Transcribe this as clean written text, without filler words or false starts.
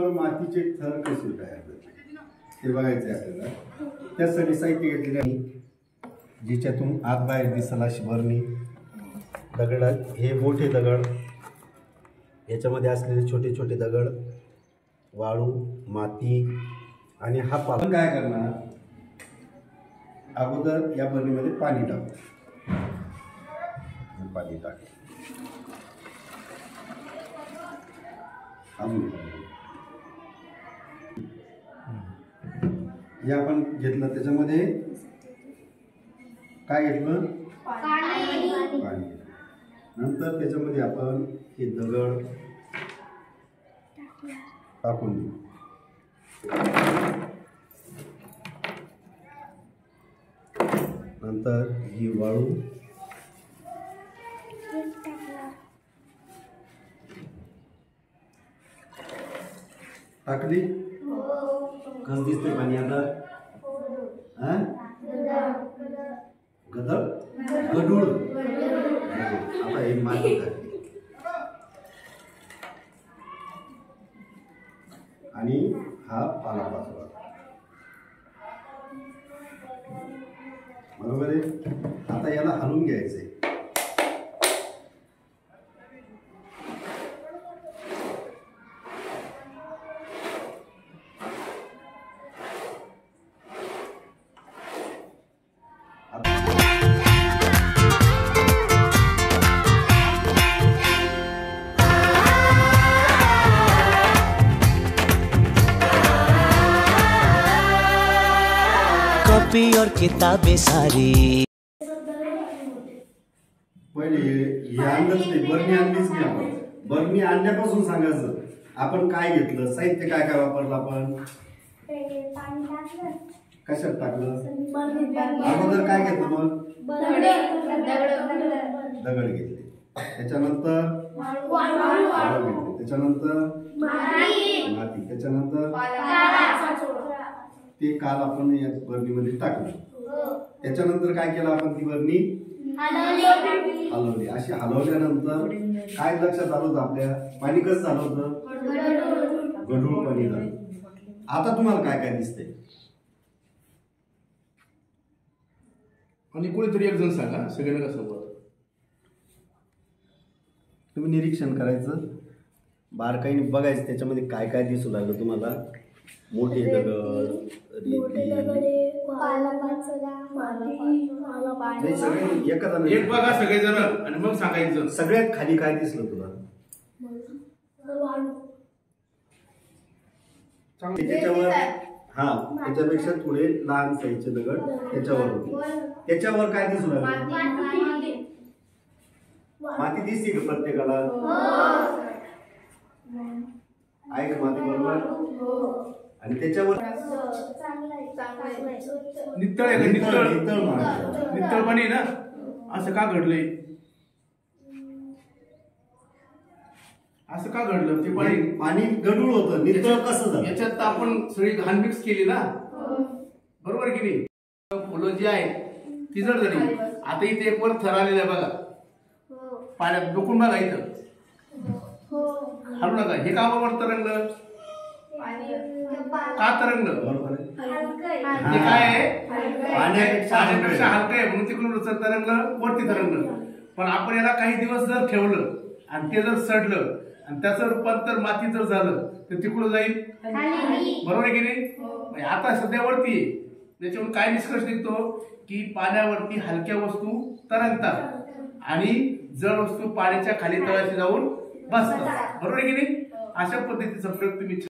त्याच्यावर मातीचे थर कसे तयार होतात ते बघायचे आपल्याला. त्यासाठी साहित्य घेतलेले आहे, जिच्यातून आत बाहेर दिसेल अशी बरणी. दगड, हे मोठे दगड, याच्यामध्ये असलेले छोटे छोटे दगड, वाळू, माती आणि हा पाला. काय करणार, अगोदर या बरणीमध्ये पाणी टाकू. पाणी टाक, हे आपण घेतलं, त्याच्यामध्ये काय घेतलं, पाणी. नंतर त्याच्यामध्ये आपण हे दगड टाकून देऊ. नंतर ही वाळू टाकली. कस दिसते पाणी आता, गदळ गडूळ. आता हे माती टाकली आणि हा पाला पाचवा. बरोबर आहे. आता याला हलवून घ्यायचंय. कॉपी और किताबें सारी. पहिले हे आणलंच नाही, बरणी आणलीच नाही आपण. बरणी आणल्यापासून सांगायचं आपण काय घेतलं, साहित्य काय काय वापरलं आपण, कशात टाकलं. अगोदर काय घेतलं, मग दगड घेतले, त्याच्यानंतर वाळू घेतले, त्याच्यानंतर माती, त्याच्यानंतर ते काल आपण या बरणीमध्ये टाकलं. त्याच्यानंतर काय केलं आपण, ती बरणी हलवली. अशी हलवल्यानंतर काय लक्षात आलं होतं आपल्या, पाणी कसं झालं होतं, गढूळ पाणी झालं. आता तुम्हाला काय काय दिसतंय, आणि कोणीतरी एक जण सांगा, सगळ्यांना कसं बोलत. तुम्ही निरीक्षण करायचं, बारकाईने बघायचं त्याच्यामध्ये काय काय दिसू लागलं तुम्हाला. मोठे दगड, एक बघा सगळेजण आणि मग सांगायचं. सगळ्यात खाली काय दिसलं तुला, त्याच्यावर. हा, त्याच्यापेक्षा थोडे लहान साईजचे दगड त्याच्यावर होते. त्याच्यावर काय दिसू लागलं, माती दिसते का प्रत्येकाला, आहे का माती, बरोबर. आणि त्याच्यावर नितळ आहे का, नितळ पाणी ना. असं का घडलंय, असं का घडलं, ते पाणी गढूळ होतं, नितळ कसं झालं. याच्यात आपण सगळी घाण मिक्स केली ना, बरोबर की नाही. फुलं जी आहेत ती जर झाली. आता इथे एक वर थर आलेला आहे बघा, पाण्यात डोकून बघा इथं, हलू नका. हे का वर तरंगलं, का तरंगलं, हे काय आहे, पाण्यापेक्षा हलकं आहे म्हणून तिकडून तरंगलं, वरती तरंगलं. पण आपण याला काही दिवस जर ठेवलं आणि ते जर सडलं आणि त्याचं रूपांतर माती जर झालं तर तिकडून जाईल, बरोबर आहे की नाही. आता सध्या वरती आहे. त्याच्यावरून काय निष्कर्ष निघतो की पाण्यावरती हलक्या वस्तू तरंगतात आणि जड वस्तू पाण्याच्या खाली तळाशी जाऊन बसतात, बरोबर आहे की नाही. अशा पद्धतीचा प्रयोग तुम्ही